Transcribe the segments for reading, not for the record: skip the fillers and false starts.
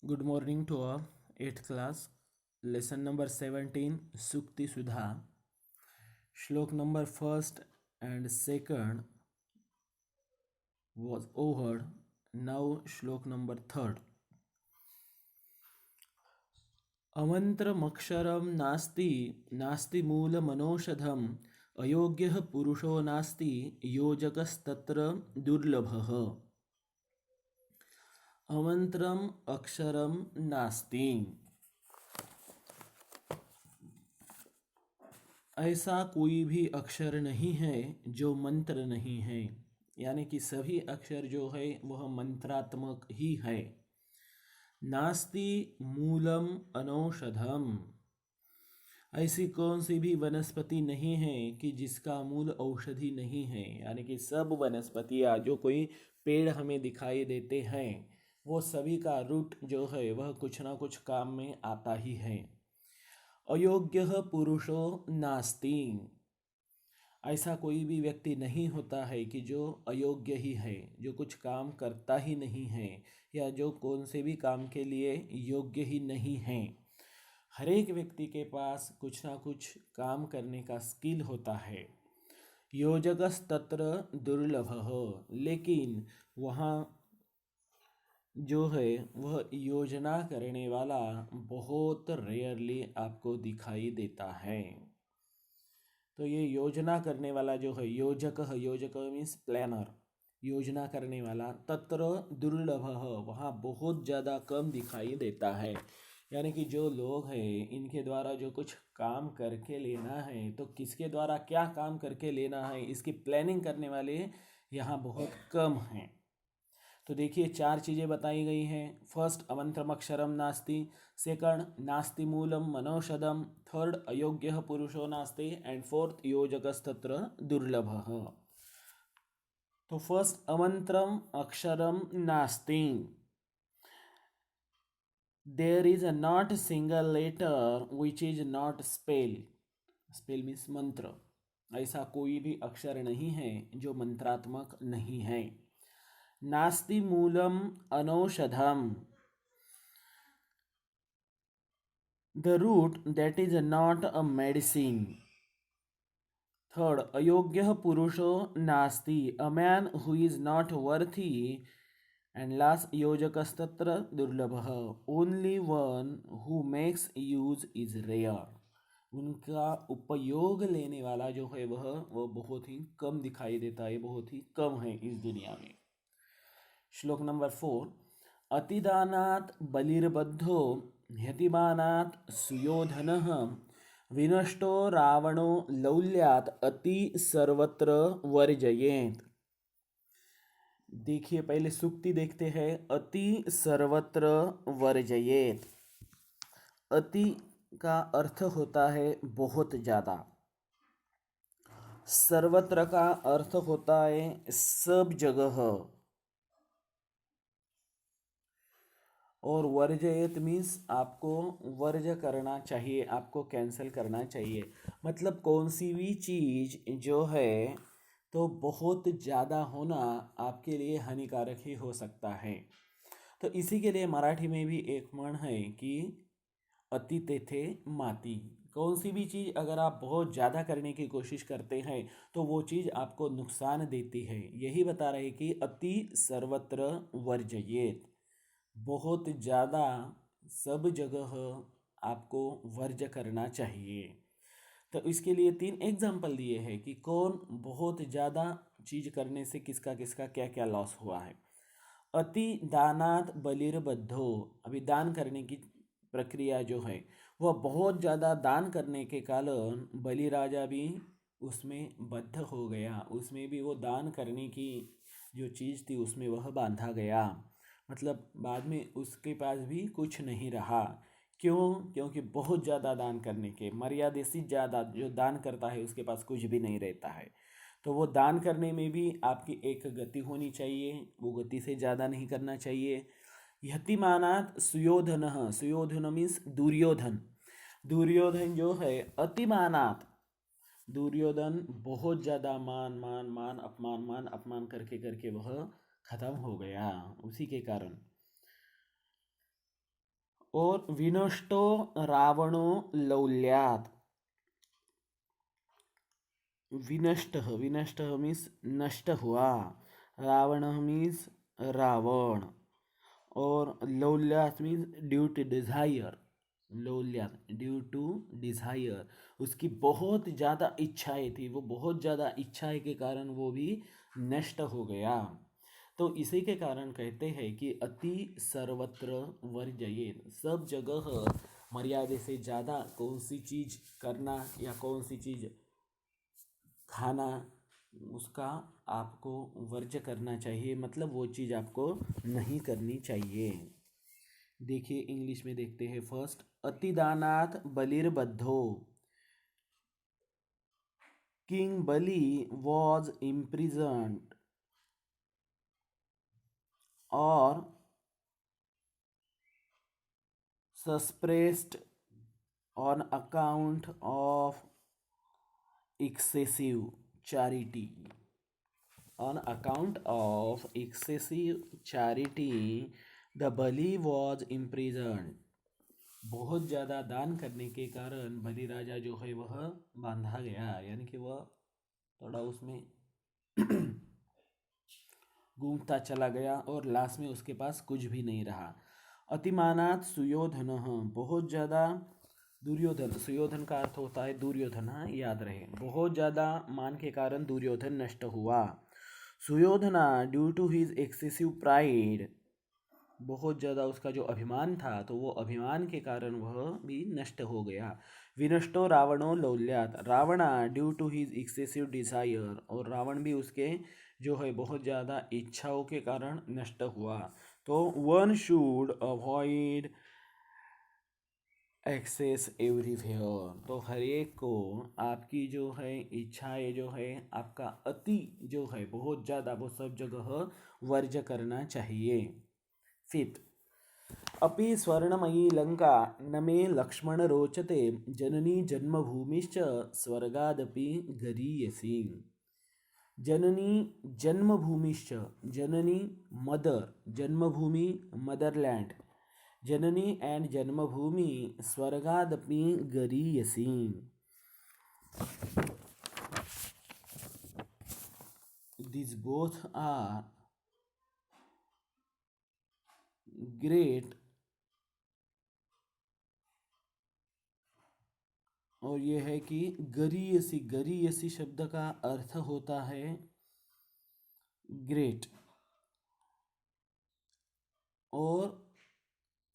Good morning to all. 8th class. Lesson number 17. Sukti Sudha. Shlok number first and second was over. Now Shlok number third. अमन्त्रमक्षरं नास्ति नास्ति मूलमनौषधम् अयोग्यः पुरुषो नास्ति योजकस्तत्र दुर्लभः. अमन्त्रम अक्षरम नास्ति. ऐसा कोई भी अक्षर नहीं है जो मंत्र नहीं है, यानी कि सभी अक्षर जो है वह मंत्रात्मक ही है. नास्ति मूलम अनौषधम. ऐसी कौन सी भी वनस्पति नहीं है कि जिसका मूल औषधि नहीं है, यानी कि सब वनस्पतियाँ जो कोई पेड़ हमें दिखाई देते हैं वो सभी का रूट जो है वह कुछ ना कुछ काम में आता ही है. अयोग्यः पुरुषो नास्ति. ऐसा कोई भी व्यक्ति नहीं होता है कि जो अयोग्य ही है, जो कुछ काम करता ही नहीं है या जो कौन से भी काम के लिए योग्य ही नहीं है. हर एक व्यक्ति के पास कुछ ना कुछ काम करने का स्किल होता है. योजकस्तत्र दुर्लभः. लेकिन वहाँ जो है वह योजना करने वाला बहुत रेयरली आपको दिखाई देता है. तो ये योजना करने वाला जो है योजक मीन्स प्लानर, योजना करने वाला. तत्र दुर्लभः. वहाँ बहुत ज़्यादा कम दिखाई देता है. यानी कि जो लोग हैं इनके द्वारा जो कुछ काम करके लेना है, तो किसके द्वारा क्या काम करके लेना है इसकी प्लानिंग करने वाले यहाँ बहुत कम हैं. तो देखिए 4 चीज़ें बताई गई हैं. फर्स्ट अमंत्रमक्षरम नास्ति, सेकंड नास्ति मूलम मनौषधम, थर्ड अयोग्यः पुरुषो नास्ति एंड फोर्थ योजकस्तत्र दुर्लभः. तो फर्स्ट अमंत्रम अक्षरम नास्ति. There is not single letter which is not spell. Spell means mantra. ऐसा कोई भी अक्षर नहीं है जो मंत्रात्मक नहीं है. नास्ति Moolam अनौषधम. The root that is not a medicine. Third, अयोग्यः पुरुषो नास्ति. A man who is not worthy. And last, योजकस्तत्र दुर्लभः. Only one who makes use is rare. उनका उपयोग लेने वाला जो है वह बहुत ही कम दिखाई देता है, बहुत ही कम है इस दुनिया में. श्लोक नंबर 4. अतिदानात् बलिर्बद्धो ह्यतिमानात् सुयोधनः विनष्टो रावणो लौल्यात् अति सर्वत्र वर्जयेत्. देखिए पहले सूक्ति देखते हैं. अति सर्वत्र वर्जयेत्. अति का अर्थ होता है बहुत ज़्यादा. सर्वत्र का अर्थ होता है सब जगह. और वर्जयत मीन्स आपको वर्ज करना चाहिए, आपको कैंसिल करना चाहिए. मतलब कौन सी भी चीज़ जो है तो बहुत ज़्यादा होना आपके लिए हानिकारक ही हो सकता है. तो इसी के लिए मराठी में भी एक म्हण है कि अति तेथे माती. कौन सी भी चीज़ अगर आप बहुत ज़्यादा करने की कोशिश करते हैं तो वो चीज़ आपको नुकसान देती है. यही बता रहे कि अति सर्वत्र वर्जयेत. बहुत ज़्यादा सब जगह आपको वर्ज करना चाहिए. तो इसके लिए 3 एग्जाम्पल दिए हैं कि कौन बहुत ज़्यादा चीज़ करने से किसका किसका क्या क्या लॉस हुआ है. अति दानात बलिर्बद्धो. अभी दान करने की प्रक्रिया जो है वह बहुत ज़्यादा दान करने के कारण बलि राजा भी उसमें बद्ध हो गया. उसमें भी वो दान करने की जो चीज़ थी उसमें वह बांधा गया. मतलब बाद में उसके पास भी कुछ नहीं रहा. क्यों? क्योंकि बहुत ज़्यादा दान करने के मर्यादा से ज़्यादा जो दान करता है उसके पास कुछ भी नहीं रहता है. तो वो दान करने में भी आपकी एक गति होनी चाहिए, वो गति से ज़्यादा नहीं करना चाहिए. यतिमानात सुयोधन. सुयोधन मीन्स दुर्योधन. दुर्योधन जो है अतिमानात. दुर्योधन बहुत ज़्यादा मान मान मान अपमान करके करके वह खत्म हो गया उसी के कारण. और विनष्टो रावणो लौल्यात, विनष्ट विनष्ट मीन्स नष्ट हुआ, रावण मीन्स रावण, और लौल्यात मीन्स ड्यू टू डिजायर, लोल्यात ड्यू टू डिजायर, उसकी बहुत ज़्यादा इच्छाएं थी, वो बहुत ज़्यादा इच्छाएं के कारण वो भी नष्ट हो गया। तो इसी के कारण कहते हैं कि अति सर्वत्र वर्जयेत, सब जगह मर्यादे से ज़्यादा कौन सी चीज़ करना या कौन सी चीज़ खाना, उसका आपको वर्ज्य करना चाहिए, मतलब वो चीज़ आपको नहीं करनी चाहिए। देखिए इंग्लिश में देखते हैं। फर्स्ट, अतिदानात बलिर्बद्धो, किंग बलि वॉज इम्प्रिजन्ड और suppressed on account of excessive charity, on account of excessive charity the Bali was imprisoned, बहुत ज़्यादा दान करने के कारण बलि राजा जो है वह बांधा गया, यानी कि वह थोड़ा उसमें घूमता चला गया और लास्ट में उसके पास कुछ भी नहीं रहा। अतिमानात सुयोधन, बहुत ज़्यादा दुर्योधन, सुयोधन का अर्थ होता है दुर्योधन, याद रहे, बहुत ज़्यादा मान के कारण दुर्योधन नष्ट हुआ। Suyodhana due to his excessive pride, बहुत ज़्यादा उसका जो अभिमान था तो वो अभिमान के कारण वह भी नष्ट हो गया। विनष्टो रावणो लौल्यात, Ravana due to his excessive desire, और रावण भी उसके जो है बहुत ज़्यादा इच्छाओं के कारण नष्ट हुआ। तो one should avoid excess everywhere, तो हर एक को आपकी जो है इच्छाएं जो है, आपका अति जो है बहुत ज़्यादा, वो सब जगह वर्ज्य करना चाहिए। फिफ्थ, अपि स्वर्णमयी लंका न मे लक्ष्मण रोचते, जननी जन्मभूमिश्च स्वर्गादपि गरीयसी, जननी जन्मभूमिश्च, जननी mother, Janmabhoomi Motherland, Janani and Janmabhoomi स्वर्गादपि गरीयसी। These both are great, और ये है कि गरीयसी, गरीयसी शब्द का अर्थ होता है ग्रेट, और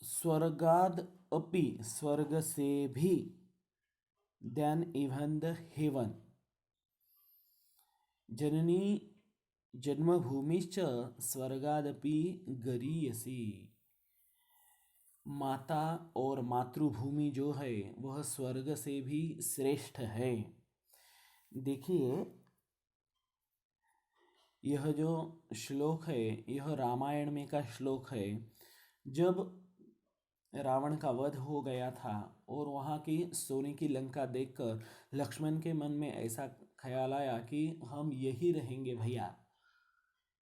स्वर्गाद अपि, स्वर्ग से भी, देन इवन द हेवन, जननी जन्मभूमिश्च स्वर्गादपि गरीयसी, माता और मातृभूमि जो है वह स्वर्ग से भी श्रेष्ठ है। देखिए यह जो श्लोक है यह रामायण में का श्लोक है। जब रावण का वध हो गया था और वहाँ की सोने की लंका देखकर लक्ष्मण के मन में ऐसा ख्याल आया कि हम यही रहेंगे भैया,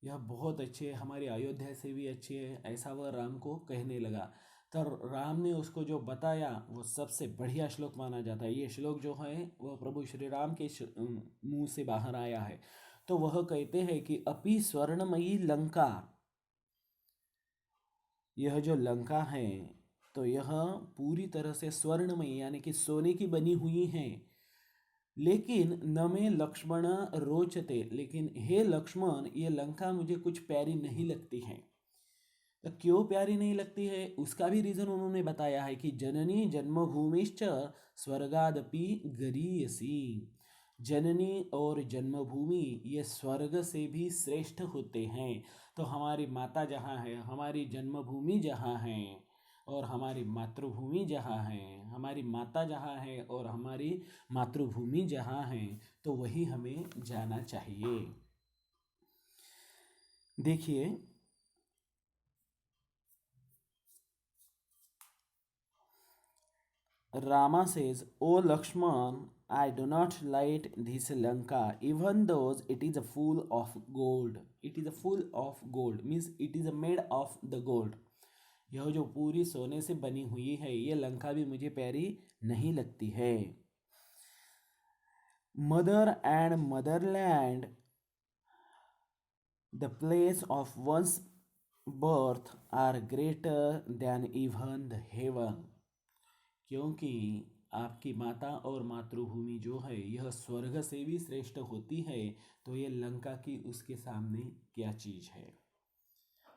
यह बहुत अच्छे है, हमारी अयोध्या से भी अच्छी है, ऐसा वह राम को कहने लगा। तो राम ने उसको जो बताया वो सबसे बढ़िया श्लोक माना जाता है। ये श्लोक जो है वह प्रभु श्री राम के मुंह से बाहर आया है। तो वह कहते हैं कि अपि स्वर्णमयी लंका, यह जो लंका है तो यह पूरी तरह से स्वर्णमयी यानी कि सोने की बनी हुई है, लेकिन न में लक्ष्मण रोचते, लेकिन हे लक्ष्मण ये लंका मुझे कुछ प्यारी नहीं लगती है। तो क्यों प्यारी नहीं लगती है उसका भी रीज़न उन्होंने बताया है कि जननी जन्मभूमिश्च स्वर्गादपि गरीयसी, जननी और जन्मभूमि ये स्वर्ग से भी श्रेष्ठ होते हैं। तो हमारी माता जहाँ है, हमारी जन्मभूमि जहाँ है और हमारी मातृभूमि जहाँ है, हमारी माता जहाँ है और हमारी मातृभूमि जहाँ है, तो वही हमें जाना चाहिए। देखिए Rama says, O Lakshman, I do not like this Lanka, even though it is full of gold. It is full of gold, means it is made of the gold. यह जो पूरी सोने से बनी हुई है, ये लंका भी मुझे प्यारी नहीं लगती है। Mother and motherland, the place of one's birth are greater than even the heaven. क्योंकि आपकी माता और मातृभूमि जो है यह स्वर्ग से भी श्रेष्ठ होती है, तो ये लंका की उसके सामने क्या चीज़ है।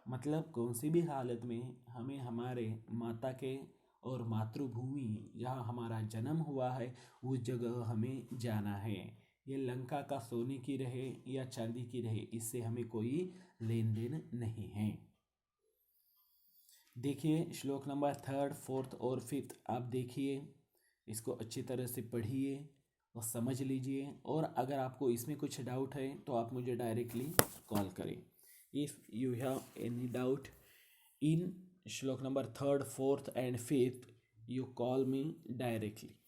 मतलब कौन सी भी हालत में हमें हमारे माता के और मातृभूमि जहाँ हमारा जन्म हुआ है उस जगह हमें जाना है। ये लंका का सोने की रहे या चांदी की रहे, इससे हमें कोई लेन देन नहीं है। देखिए श्लोक नंबर 3, 4 और 5 आप देखिए, इसको अच्छी तरह से पढ़िए और समझ लीजिए। और अगर आपको इसमें कुछ डाउट है तो आप मुझे डायरेक्टली कॉल करें। If you have any doubt in श्लोक number 3, 4 and 5, you call me directly.